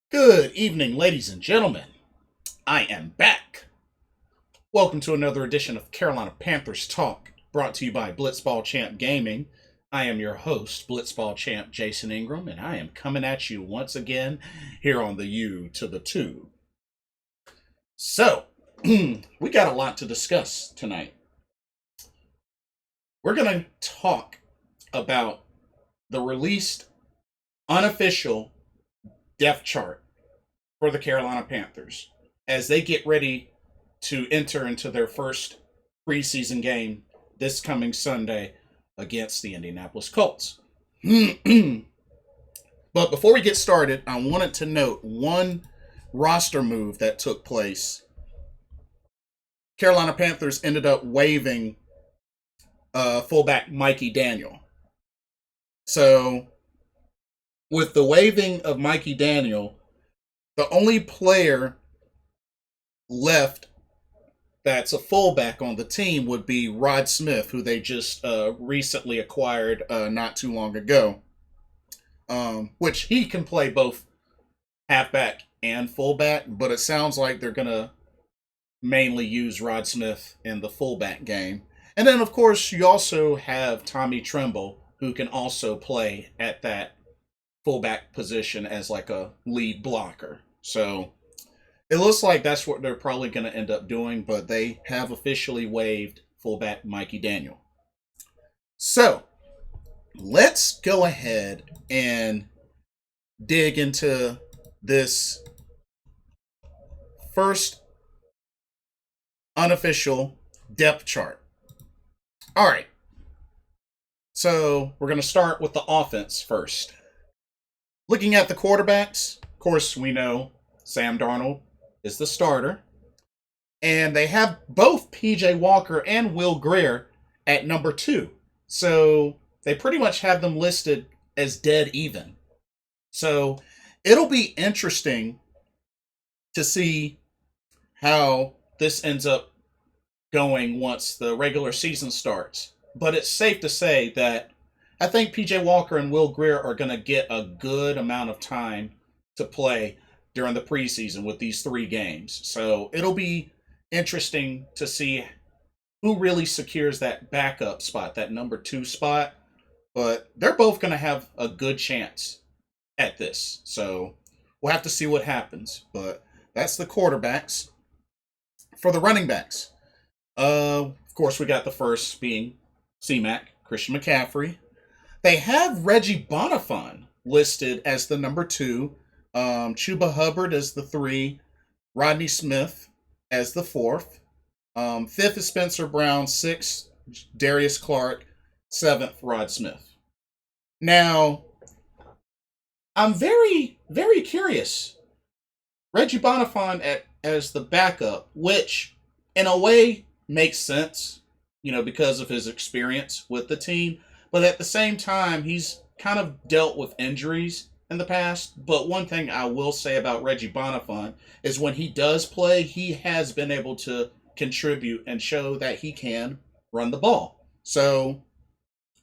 Good evening, ladies and gentlemen. I am back. Welcome to another edition of Carolina Panthers Talk, brought to you by Blitzball Champ Gaming. I am your host, Blitzball Champ Jason Ingram, and I am coming at you once again here on the U to the Two. So, we got a lot to discuss tonight. We're going to talk about the released unofficial depth chart for the Carolina Panthers as they get ready to enter into their first preseason game this coming Sunday against the Indianapolis Colts. But before we get started, I wanted to note one roster move that took place. Carolina Panthers ended up waiving fullback Mikey Daniel. So, with the waiving of Mikey Daniel, the only player left that's a fullback on the team would be Rod Smith, who they just recently acquired not too long ago, which he can play both halfback and fullback, but it sounds like they're going to mainly use Rod Smith in the fullback game. And then, of course, you also have Tommy Tremble, who can also play at that fullback position as like a lead blocker. So it looks like that's what they're probably going to end up doing, but they have officially waived fullback Mikey Daniel. So let's go ahead and dig into this first unofficial depth chart. All right. So we're going to start with the offense first. Looking at the quarterbacks, of course, we know Sam Darnold is the starter. And they have both PJ Walker and Will Grier at number 2. So they pretty much have them listed as dead even. So it'll be interesting to see how this ends up going once the regular season starts. But it's safe to say that I think PJ Walker and Will Grier are going to get a good amount of time to play during the preseason with these 3 games. So it'll be interesting to see who really secures that backup spot, that number 2 spot. But they're both going to have a good chance at this. So we'll have to see what happens. But that's the quarterbacks. For the running backs, of course, we got the first being C-Mac, Christian McCaffrey. They have Reggie Bonifon listed as the number 2, Chuba Hubbard as the 3, Rodney Smith as the 4th, 5th is Spencer Brown, 6th, Darius Clark, 7th, Rod Smith. Now, I'm very, very curious. Reggie Bonifon as the backup, which in a way makes sense, because of his experience with the team. But at the same time, he's kind of dealt with injuries in the past. But one thing I will say about Reggie Bonifon is when he does play, he has been able to contribute and show that he can run the ball. So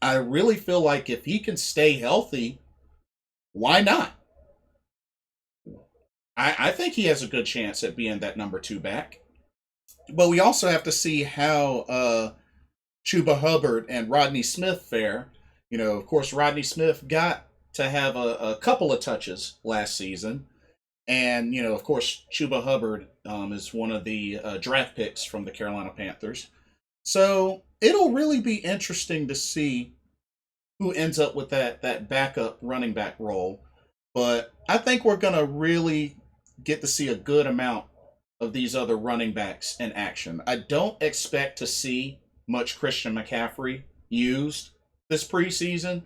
I really feel like if he can stay healthy, why not? I think he has a good chance at being that number 2 back. But we also have to see how Chuba Hubbard and Rodney Smith fare. Of course, Rodney Smith got to have a couple of touches last season. And, of course, Chuba Hubbard is one of the draft picks from the Carolina Panthers. So it'll really be interesting to see who ends up with that backup running back role. But I think we're going to really get to see a good amount of these other running backs in action. I don't expect to see much Christian McCaffrey used this preseason.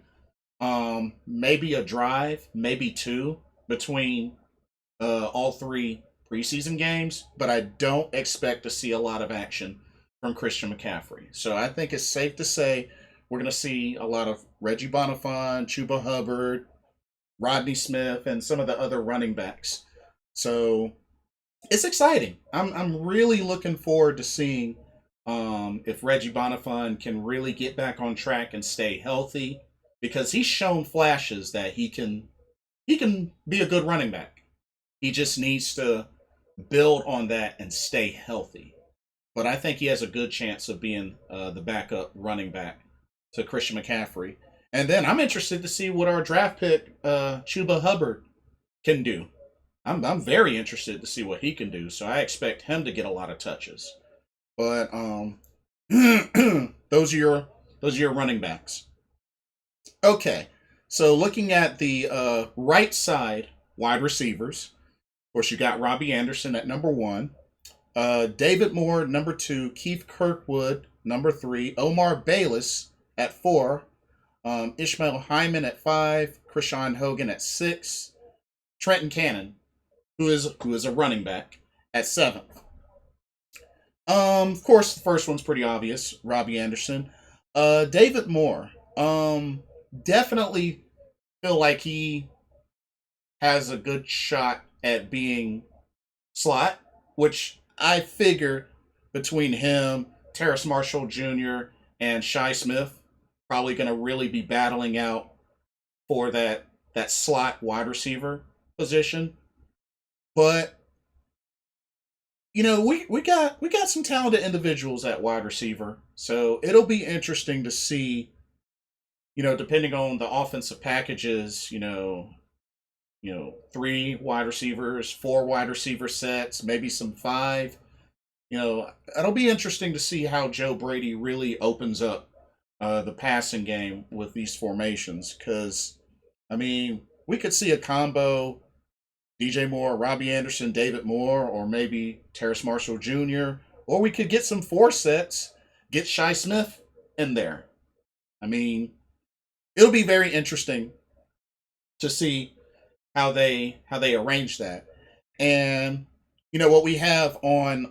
Maybe a drive, maybe 2 between all 3 preseason games, but I don't expect to see a lot of action from Christian McCaffrey. So I think it's safe to say we're going to see a lot of Reggie Bonifon, Chuba Hubbard, Rodney Smith, and some of the other running backs. So it's exciting. I'm really looking forward to seeing if Reggie Bonifon can really get back on track and stay healthy, because he's shown flashes that he can be a good running back. He just needs to build on that and stay healthy. But I think he has a good chance of being the backup running back to Christian McCaffrey. And then I'm interested to see what our draft pick, Chuba Hubbard, can do. I'm very interested to see what he can do. So I expect him to get a lot of touches. But those are your running backs. Okay, so looking at the right side wide receivers, of course you got Robbie Anderson at number one, David Moore number two, Keith Kirkwood number three, Omar Bayless at four, Ishmael Hyman at five, Krishan Hogan at six, Trenton Cannon, who is a running back, at seventh. Of course, the first one's pretty obvious. Robbie Anderson. David Moore. Definitely feel like he has a good shot at being slot, which I figure between him, Terrace Marshall Jr., and Shi Smith, probably going to really be battling out for that slot wide receiver position. But we got some talented individuals at wide receiver, so it'll be interesting to see. Depending on the offensive packages, three wide receivers, four wide receiver sets, maybe some five. It'll be interesting to see how Joe Brady really opens up the passing game with these formations. Because, we could see a combo DJ Moore, Robbie Anderson, David Moore, or maybe Terrace Marshall Jr., or we could get some four sets, get Shi Smith in there. It'll be very interesting to see how they arrange that. And what we have on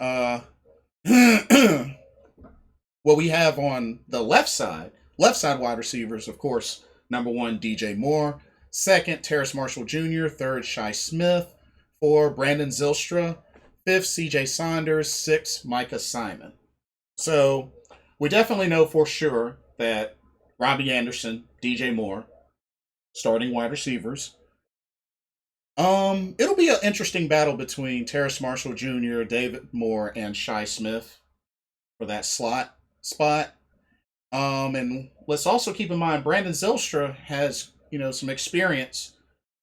what we have on the left side wide receivers, of course, number one, DJ Moore. Second, Terrace Marshall Jr. Third, Shi Smith. Four, Brandon Zylstra. Fifth, CJ Saunders. Sixth, Micah Simon. So we definitely know for sure that Robbie Anderson, DJ Moore, starting wide receivers. It'll be an interesting battle between Terrace Marshall Jr., David Moore, and Shi Smith for that slot spot. And let's also keep in mind Brandon Zylstra has some experience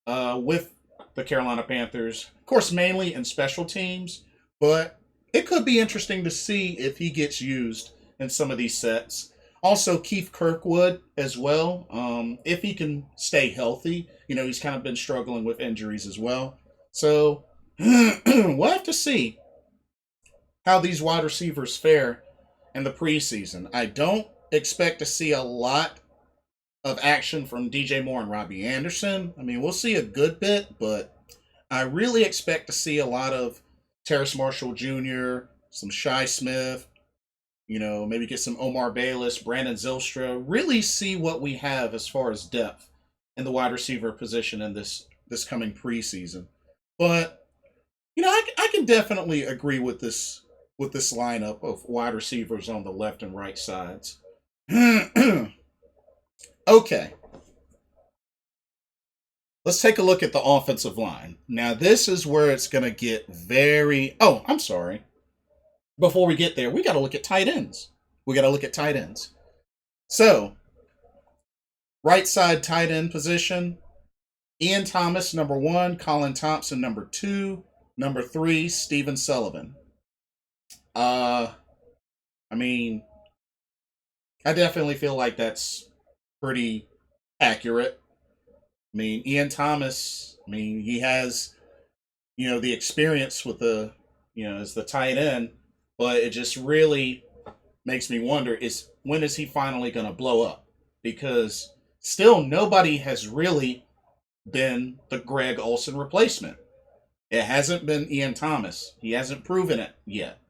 with the Carolina Panthers, of course, mainly in special teams, but it could be interesting to see if he gets used in some of these sets. Also, Keith Kirkwood as well, if he can stay healthy. He's kind of been struggling with injuries as well. So we'll have to see how these wide receivers fare in the preseason. I don't expect to see a lot of action from DJ Moore and Robbie Anderson. We'll see a good bit, but I really expect to see a lot of Terrace Marshall Jr., some Shi Smith, maybe get some Omar Bayless, Brandon Zylstra, really see what we have as far as depth in the wide receiver position in this coming preseason. But I can definitely agree with this lineup of wide receivers on the left and right sides. Okay. Let's take a look at the offensive line. Now, this is where it's going to get very... Oh, I'm sorry. Before we get there, we got to look at tight ends. So, right side tight end position, Ian Thomas, number one, Colin Thompson, number two, number three, Stephen Sullivan. I definitely feel like that's pretty accurate. Ian Thomas, he has, the experience with as the tight end, but it just really makes me wonder when is he finally going to blow up? Because still nobody has really been the Greg Olsen replacement. It hasn't been Ian Thomas. He hasn't proven it yet.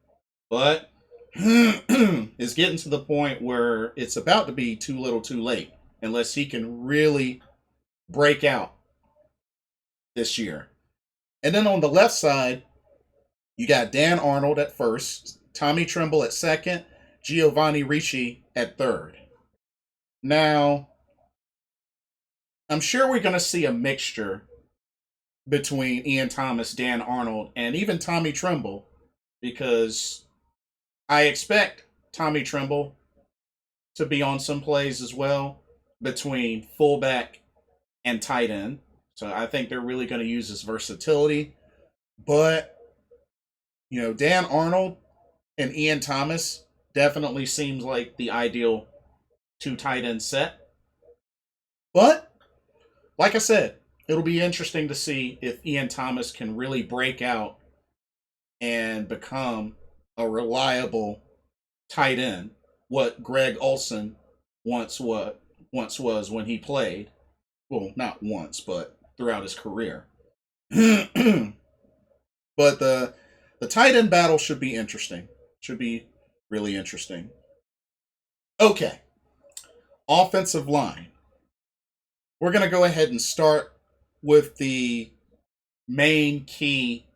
But it's getting to the point where it's about to be too little too late unless he can really break out this year. And then on the left side, you got Dan Arnold at first, Tommy Tremble at second, Giovanni Ricci at third. Now, I'm sure we're going to see a mixture between Ian Thomas, Dan Arnold, and even Tommy Tremble, because I expect Tommy Tremble to be on some plays as well between fullback and tight end. So I think they're really going to use his versatility. But, Dan Arnold and Ian Thomas definitely seems like the ideal two tight end set. But, like I said, it'll be interesting to see if Ian Thomas can really break out and become a reliable tight end, what Greg Olson once was when he played. Well, not once, but throughout his career. But the tight end battle should be interesting. Should be really interesting. Okay. Offensive line. We're going to go ahead and start with the main key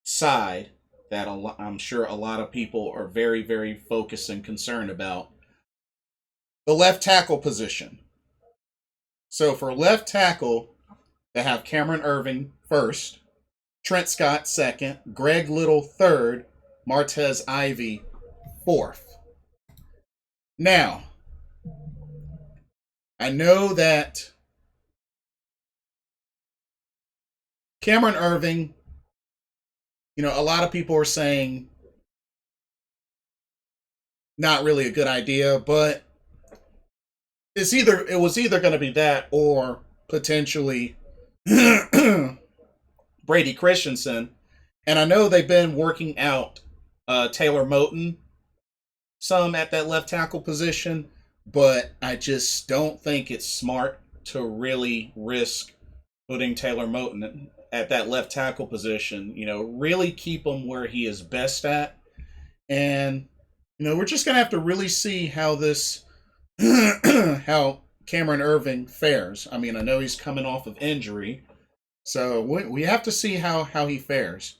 side that I'm sure a lot of people are very, very focused and concerned about. The left tackle position. So for left tackle, they have Cameron Irving first, Trent Scott second, Greg Little third, Martez Ivy fourth. Now, I know that Cameron Irving, a lot of people are saying not really a good idea, but it was either going to be that or potentially Brady Christensen. And I know they've been working out Taylor Moton some at that left tackle position, but I just don't think it's smart to really risk putting Taylor Moton at that left tackle position. Really keep him where he is best at. And, we're just going to have to really see how this, how Cameron Irving fares. I mean, I know he's coming off of injury, so we have to see how he fares.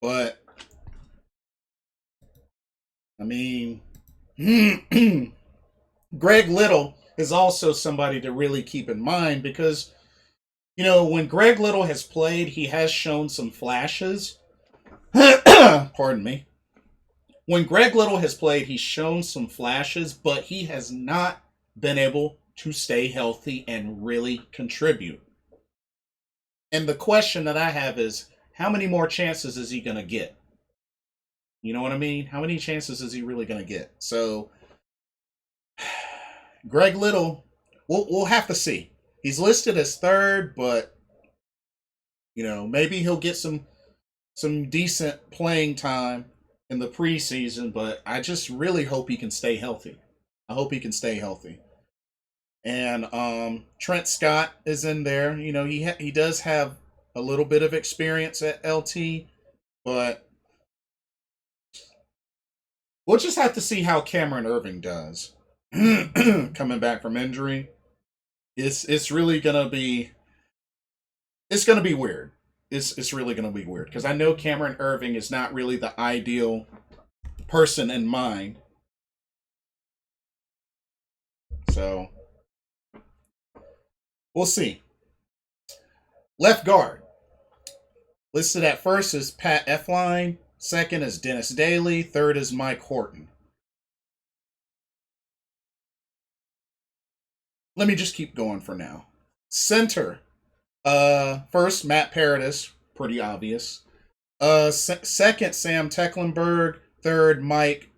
But, I mean, Greg Little is also somebody to really keep in mind because, when Greg Little has played, he has shown some flashes. Pardon me. When Greg Little has played, he's shown some flashes, but he has not been able to stay healthy and really contribute. And the question that I have is, how many more chances is he going to get? You know what I mean? How many chances is he really going to get? So, Greg Little, we'll have to see. He's listed as third, but, maybe he'll get some decent playing time in the preseason, but I just really hope he can stay healthy. I hope he can stay healthy. And Trent Scott is in there. He does have a little bit of experience at LT, but we'll just have to see how Cameron Irving does coming back from injury. It's really gonna be weird. It's really gonna be weird because I know Cameron Irving is not really the ideal person in mind. So we'll see. Left guard. Listed at first is Pat Elflein, second is Dennis Daly, third is Mike Horton. Let me just keep going for now. Center. First, Matt Paradis, pretty obvious. Second, Sam Tecklenburg. Third, Mike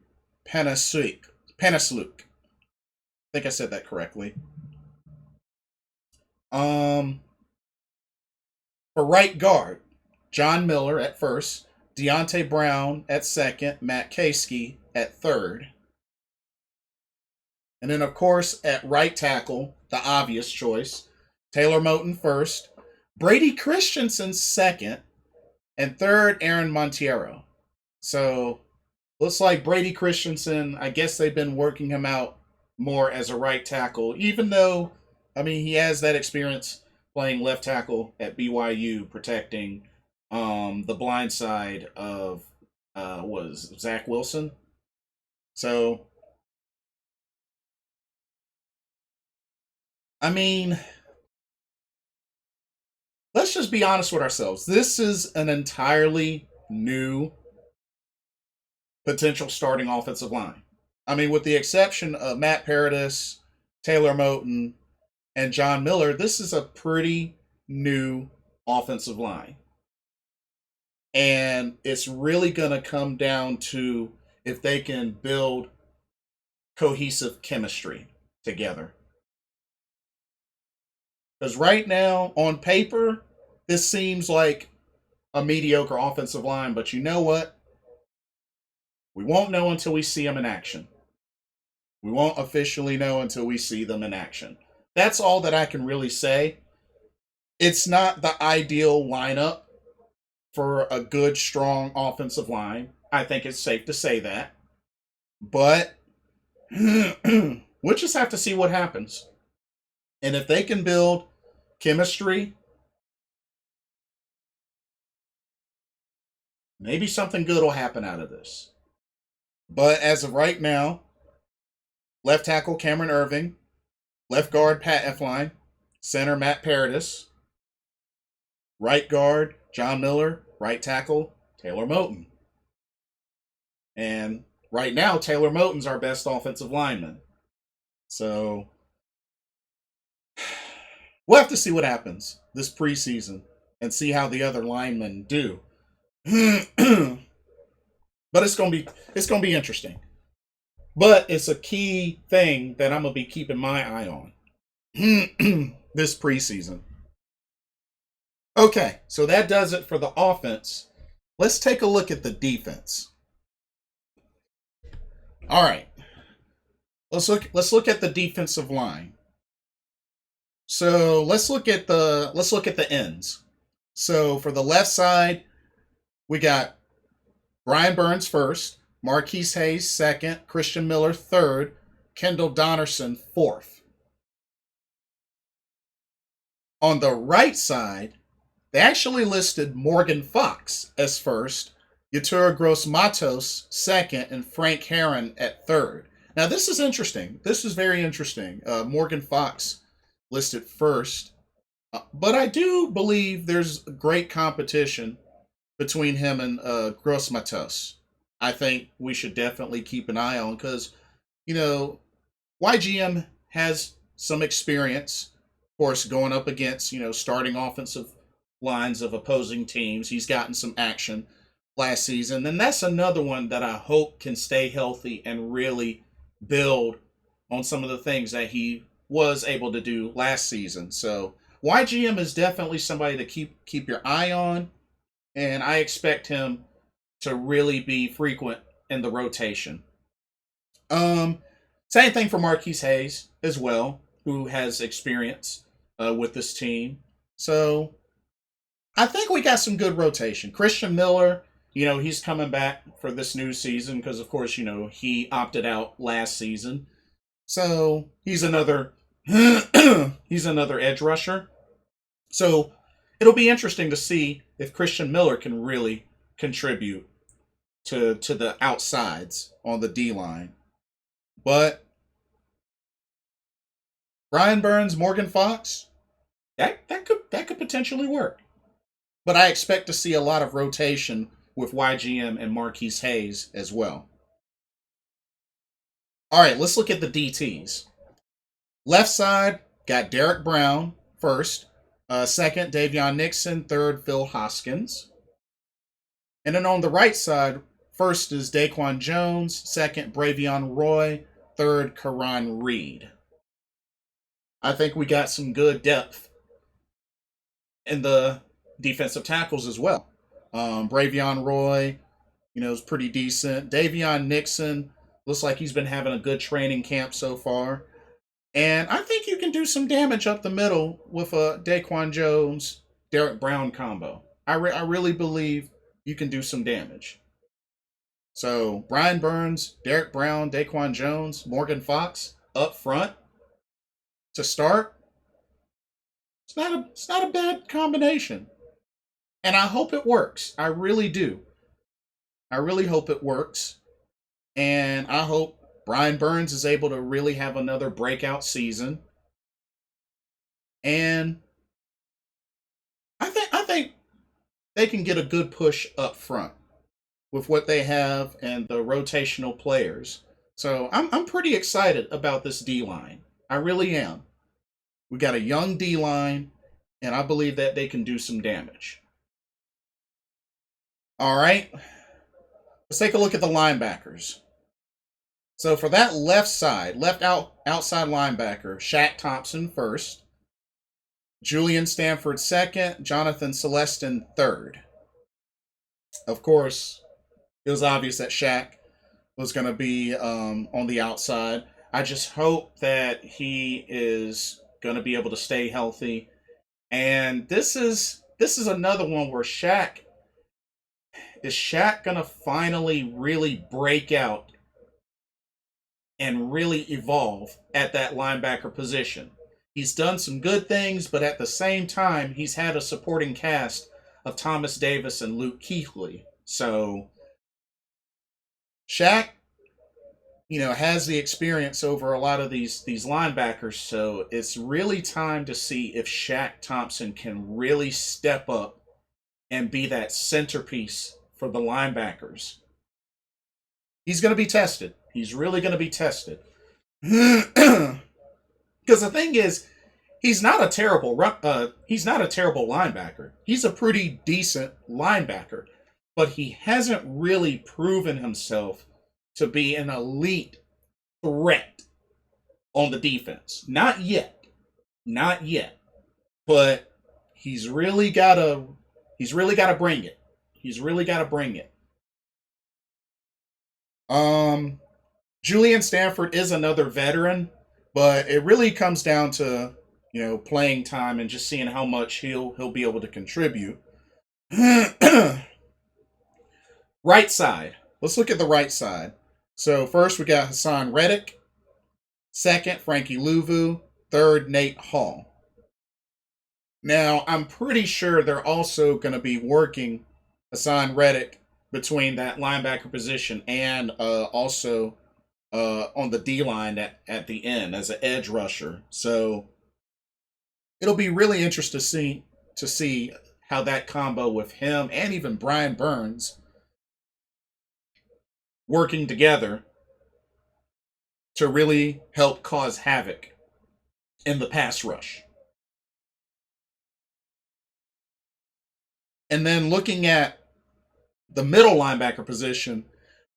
Panasluke. I think I said that correctly. For right guard, John Miller at first, Deontay Brown at second, Matt Kasky at third. And then, of course, at right tackle, the obvious choice, Taylor Moton first, Brady Christensen second, and third, Aaron Monteiro. So, looks like Brady Christensen, I guess they've been working him out more as a right tackle, even though, he has that experience playing left tackle at BYU, protecting the blind side of, was Zach Wilson. So, let's just be honest with ourselves. This is an entirely new potential starting offensive line. I mean, with the exception of Matt Paradis, Taylor Moton, and John Miller, this is a pretty new offensive line. And it's really going to come down to if they can build cohesive chemistry together. Because right now, on paper, this seems like a mediocre offensive line, but you know what? We won't know until we see them in action. We won't officially know until we see them in action. That's all that I can really say. It's not the ideal lineup for a good, strong offensive line. I think it's safe to say that. But we'll just have to see what happens. And if they can build chemistry, maybe something good will happen out of this. But as of right now, left tackle Cameron Irving, left guard Pat Elflein, center Matt Paradis, right guard John Miller, right tackle Taylor Moton. And right now, Taylor Moton's our best offensive lineman. So we'll have to see what happens this preseason and see how the other linemen do. But it's gonna be interesting. But it's a key thing that I'm gonna be keeping my eye on this preseason. Okay, so that does it for the offense. Let's take a look at the defense. All right. Let's look at the defensive line. So let's look at the ends. So for the left side, we got Brian Burns first, Marquise Hayes second, Christian Miller third, Kendall Donnerson fourth. On the right side, they actually listed Morgan Fox as first, Yatura Gross Matos second, and Frank Heron at third. Now this is interesting. This is very interesting. Morgan Fox listed first, but I do believe there's great competition between him and Gross Matos. I think we should definitely keep an eye on because, YGM has some experience, of course, going up against, starting offensive lines of opposing teams. He's gotten some action last season. And that's another one that I hope can stay healthy and really build on some of the things that he was able to do last season. So YGM is definitely somebody to keep your eye on. And I expect him to really be frequent in the rotation. Same thing for Marquise Hayes as well, who has experience with this team. So I think we got some good rotation. Christian Miller, he's coming back for this new season because, of course, he opted out last season. So he's another edge rusher. So it'll be interesting to see if Christian Miller can really contribute to the outsides on the D-line. But Brian Burns, Morgan Fox, that could potentially work. But I expect to see a lot of rotation with YGM and Marquise Hayes as well. All right, let's look at the DTs. Left side, got Derek Brown first. Second, Davion Nixon. Third, Phil Hoskins. And then on the right side, first is Daquan Jones. Second, Bravion Roy. Third, Karan Reed. I think we got some good depth in the defensive tackles as well. Bravion Roy, is pretty decent. Davion Nixon looks like he's been having a good training camp so far. And I think you can do some damage up the middle with a Daquan Jones, Derek Brown combo. I really believe you can do some damage. So Brian Burns, Derek Brown, Daquan Jones, Morgan Fox up front to start. It's not a bad combination. And I hope it works. I really do. I really hope it works. And I hope Brian Burns is able to really have another breakout season. And I they can get a good push up front with what they have and the rotational players. So I'm pretty excited about this D-line. I really am. We got a young D-line, and I believe that they can do some damage. All right. Let's take a look at the linebackers. So for that left side, outside linebacker, Shaq Thompson first, Julian Stanford second, Jonathan Celestin third. Of course, it was obvious that Shaq was going to be on the outside. I just hope that he is going to be able to stay healthy. And this is another one where Shaq going to finally really break out and really evolve at that linebacker position? He's done some good things, but at the same time, he's had a supporting cast of Thomas Davis and Luke Kuechly. So Shaq, has the experience over a lot of these linebackers. So it's really time to see if Shaq Thompson can really step up and be that centerpiece for the linebackers. He's going to be tested. He's really going to be tested. Because the thing is, he's not a terrible linebacker. He's a pretty decent linebacker, but he hasn't really proven himself to be an elite threat on the defense. Not yet. But he's really got to bring it. Julian Stanford is another veteran, but it really comes down to, playing time and just seeing how much he'll be able to contribute. Right side. Let's look at the right side. So first we got Hassan Reddick. Second, Frankie Louvu. Third, Nate Hall. Now, I'm pretty sure they're also going to be working Hassan Reddick between that linebacker position and also on the D-line at the end as an edge rusher. So it'll be really interesting to see how that combo with him and even Brian Burns working together to really help cause havoc in the pass rush. And then looking at the middle linebacker position,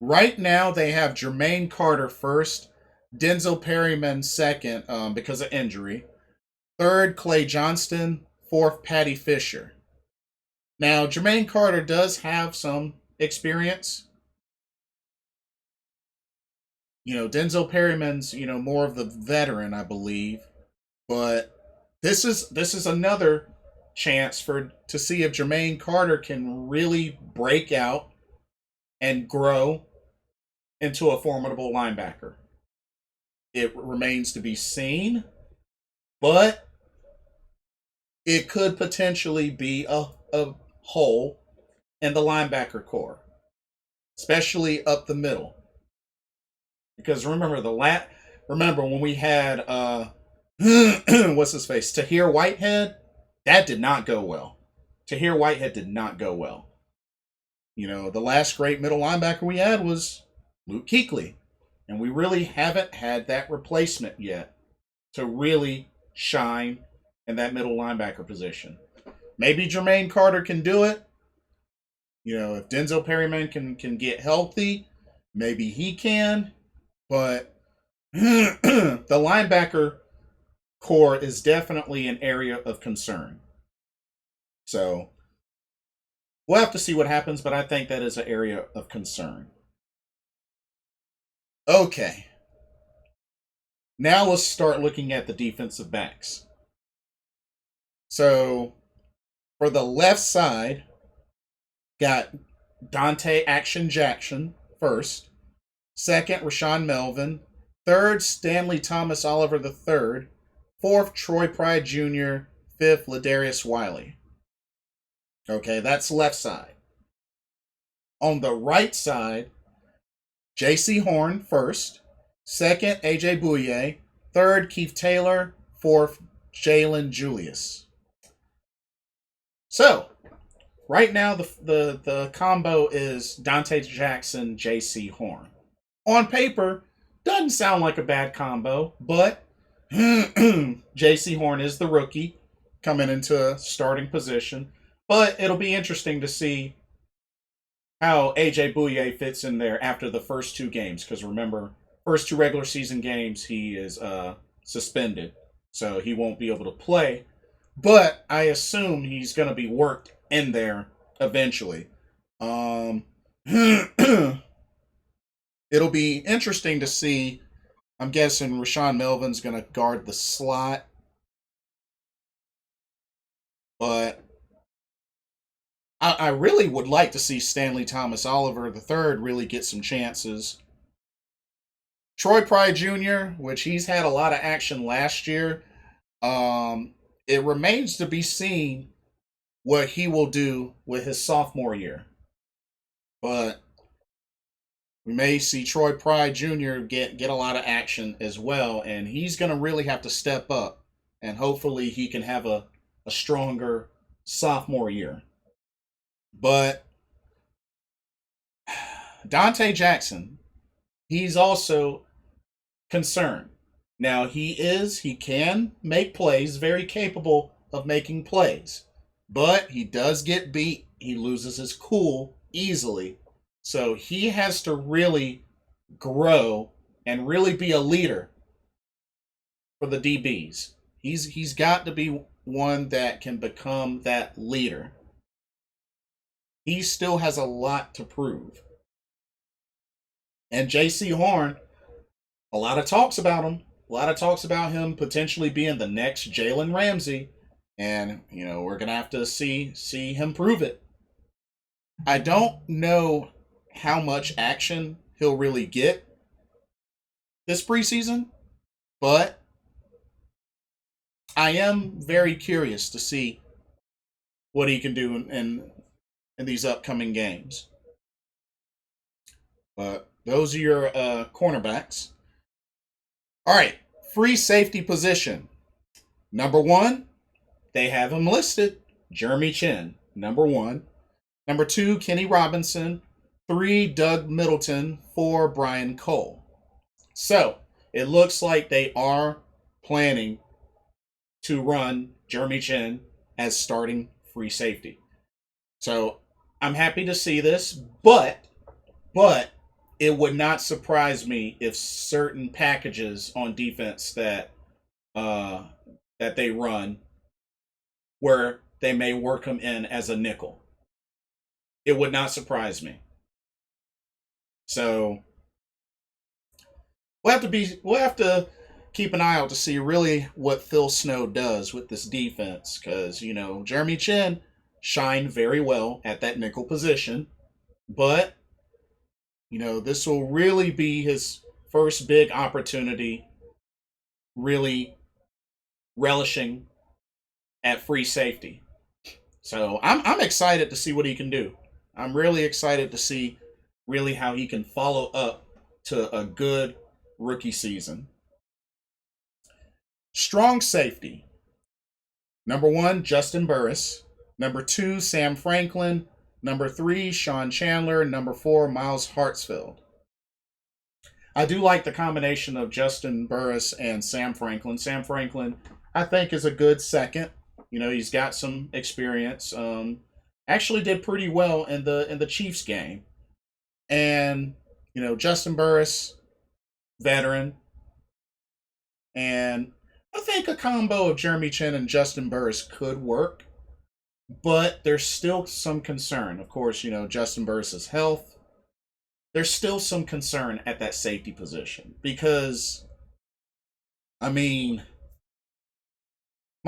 right now they have Jermaine Carter first, Denzel Perryman second because of injury, third, Clay Johnston, fourth, Patty Fisher. Now, Jermaine Carter does have some experience. Denzel Perryman's, more of the veteran, I believe. But this is another chance to see if Jermaine Carter can really break out and grow into a formidable linebacker. It remains to be seen, but it could potentially be a hole in the linebacker core, especially up the middle. Because remember when we had what's his face? Tahir Whitehead? That did not go well. Tahir Whitehead did not go well. The last great middle linebacker we had was Luke Kuechly. And we really haven't had that replacement yet to really shine in that middle linebacker position. Maybe Jermaine Carter can do it. If Denzel Perryman can get healthy, maybe he can. But the linebacker core is definitely an area of concern. So we'll have to see what happens, but I think that is an area of concern. Okay. Now let's start looking at the defensive backs. So for the left side, got Dante Action Jackson first. Second, Rashawn Melvin. Third, Stanley Thomas Oliver III. Fourth, Troy Pride Jr. Fifth, Ladarius Wiley. Okay, that's left side. On the right side, J.C. Horn first. Second, A.J. Bouye. Third, Keith Taylor. Fourth, Jalen Julius. So, right now the combo is Dante Jackson, J.C. Horn. On paper, doesn't sound like a bad combo, but J.C. Horn is the rookie coming into a starting position. But it'll be interesting to see how AJ Bouye fits in there after the first two games. Because remember, first two regular season games, he is suspended. So he won't be able to play. But I assume he's going to be worked in there eventually. It'll be interesting to see. I'm guessing Rashawn Melvin's going to guard the slot. But I really would like to see Stanley Thomas Oliver III really get some chances. Troy Pride Jr., which he's had a lot of action last year, it remains to be seen what he will do with his sophomore year. But we may see Troy Pride Jr. get a lot of action as well, and he's going to really have to step up, and hopefully he can have a stronger sophomore year. But Dante Jackson, he's also concerned. Now, he can make plays, very capable of making plays. But he does get beat. He loses his cool easily. So he has to really grow and really be a leader for the DBs. He's got to be one that can become that leader. He still has a lot to prove. And J.C. Horn, a lot of talks about him. A lot of talks about him potentially being the next Jalen Ramsey. And, we're going to have to see him prove it. I don't know how much action he'll really get this preseason, but I am very curious to see what he can do in these upcoming games. But those are your cornerbacks. All right, free safety position. Number 1, they have him listed. Jeremy Chin, number 1. Number 2, Kenny Robinson. 3, Doug Middleton. 4, Brian Cole. So, it looks like they are planning to run Jeremy Chin as starting free safety. So, I'm happy to see this, but it would not surprise me if certain packages on defense that they run where they may work him in as a nickel. It would not surprise me. So we'll have to keep an eye out to see really what Phil Snow does with this defense, because Jeremy Chin shined very well at that nickel position, but this will really be his first big opportunity, really relishing at free safety. So I'm excited to see what he can do. I'm really excited to see really how he can follow up to a good rookie season. Strong safety. Number 1, Justin Burris. Number 2, Sam Franklin. Number 3, Sean Chandler. Number 4, Miles Hartsfield. I do like the combination of Justin Burris and Sam Franklin. Sam Franklin, I think, is a good second. He's got some experience. Actually did pretty well in the Chiefs game. And, Justin Burris, veteran. And I think a combo of Jeremy Chin and Justin Burris could work. But there's still some concern. Of course, Justin Burris' health. There's still some concern at that safety position. Because, my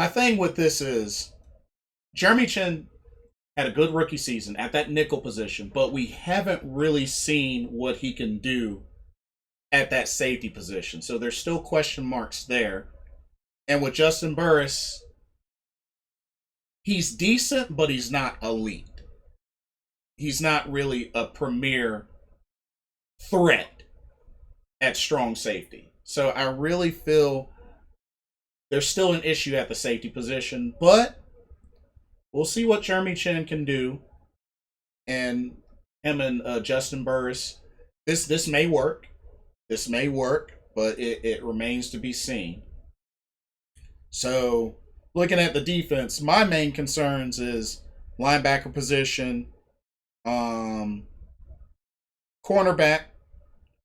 thing with this is Jeremy Chin had a good rookie season at that nickel position, but we haven't really seen what he can do at that safety position. So there's still question marks there. And with Justin Burris, he's decent, but he's not elite. He's not really a premier threat at strong safety. So I really feel there's still an issue at the safety position, but we'll see what Jeremy Chin can do. and him and Justin Burris. This may work. This may work, but it remains to be seen. So, looking at the defense, my main concerns is linebacker position, cornerback,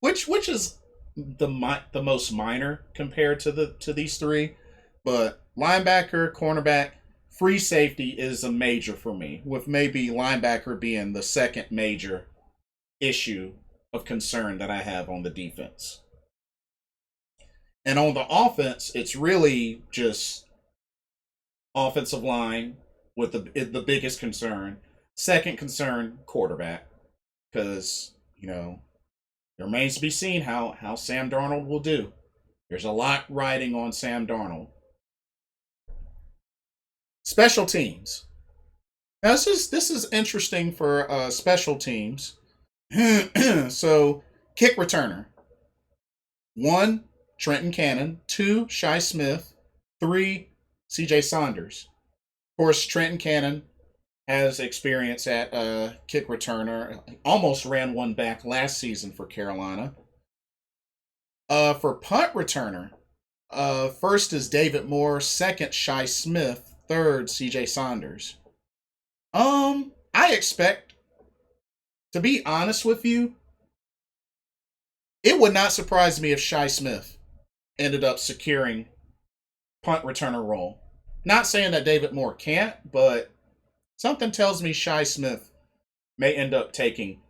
which is the most minor compared to these three, but linebacker, cornerback, free safety is a major for me, with maybe linebacker being the second major issue of concern that I have on the defense. And on the offense, it's really just offensive line with the biggest concern. Second concern, quarterback, because it remains to be seen how Sam Darnold will do. There's a lot riding on Sam Darnold. Special teams. Now this is interesting for special teams. So, kick returner. 1, Trenton Cannon. 2, Shi Smith. 3, CJ Saunders. Of course, Trenton Cannon has experience at kick returner. Almost ran one back last season for Carolina. For punt returner, first is David Moore. Second, Shi Smith. Third, CJ Saunders. I expect, to be honest with you, it would not surprise me if Shi Smith ended up securing punt returner role. Not saying that David Moore can't, but something tells me Shi Smith may end up taking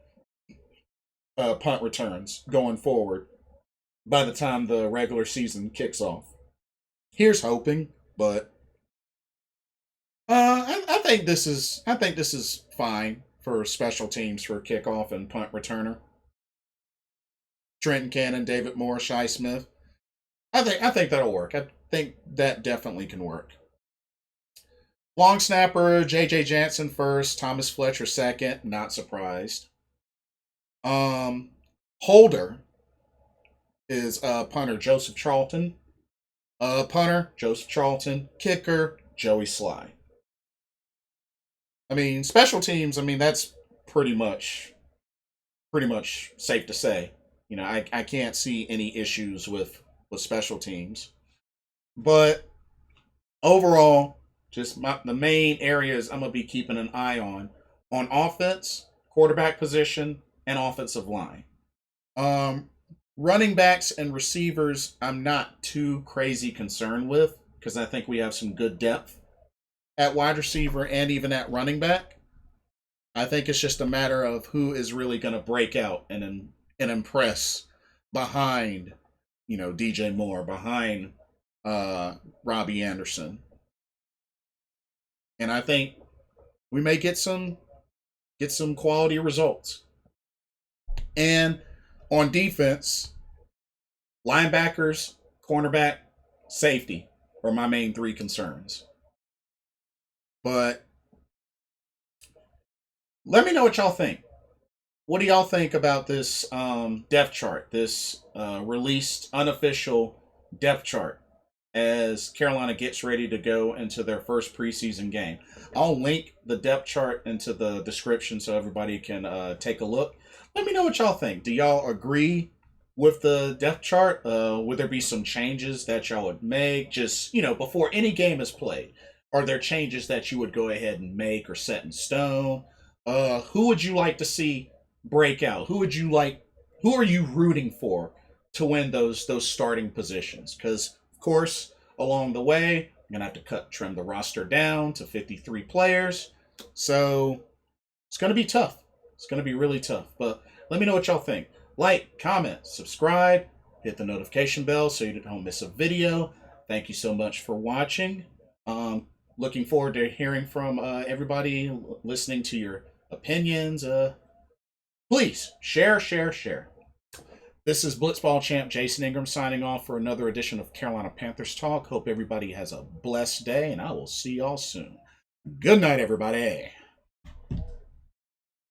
punt returns going forward by the time the regular season kicks off. Here's hoping, but I think this is fine for special teams for kickoff and punt returner. Trenton Cannon, David Moore, Shi Smith. I think that'll work. I think that definitely can work. Long snapper, J.J. Jansen first, Thomas Fletcher second. Not surprised. Holder is punter Joseph Charlton. Punter Joseph Charlton. Kicker Joey Sly. I mean, special teams. I mean, that's pretty much safe to say. I can't see any issues with special teams, but overall, just the main areas I'm gonna be keeping an eye on offense, quarterback position, and offensive line. Running backs and receivers, I'm not too crazy concerned with because I think we have some good depth at wide receiver and even at running back. I think it's just a matter of who is really going to break out and impress behind, DJ Moore, behind Robbie Anderson. And I think we may get some quality results. And on defense, linebackers, cornerback, safety are my main three concerns. But let me know what y'all think. What do y'all think about this depth chart, this released unofficial depth chart as Carolina gets ready to go into their first preseason game? I'll link the depth chart into the description so everybody can take a look. Let me know what y'all think. Do y'all agree with the depth chart? Would there be some changes that y'all would make just, before any game is played? Are there changes that you would go ahead and make or set in stone? Who would you like to see break out? Who are you rooting for to win those starting positions? Because, of course, along the way, I'm going to have to trim the roster down to 53 players. So it's going to be tough. It's going to be really tough. But let me know what y'all think. Like, comment, subscribe, hit the notification bell so you don't miss a video. Thank you so much for watching. Looking forward to hearing from everybody, listening to your opinions. Please, share. This is Blitzball Champ Jason Ingram signing off for another edition of Carolina Panthers Talk. Hope everybody has a blessed day, and I will see y'all soon. Good night, everybody.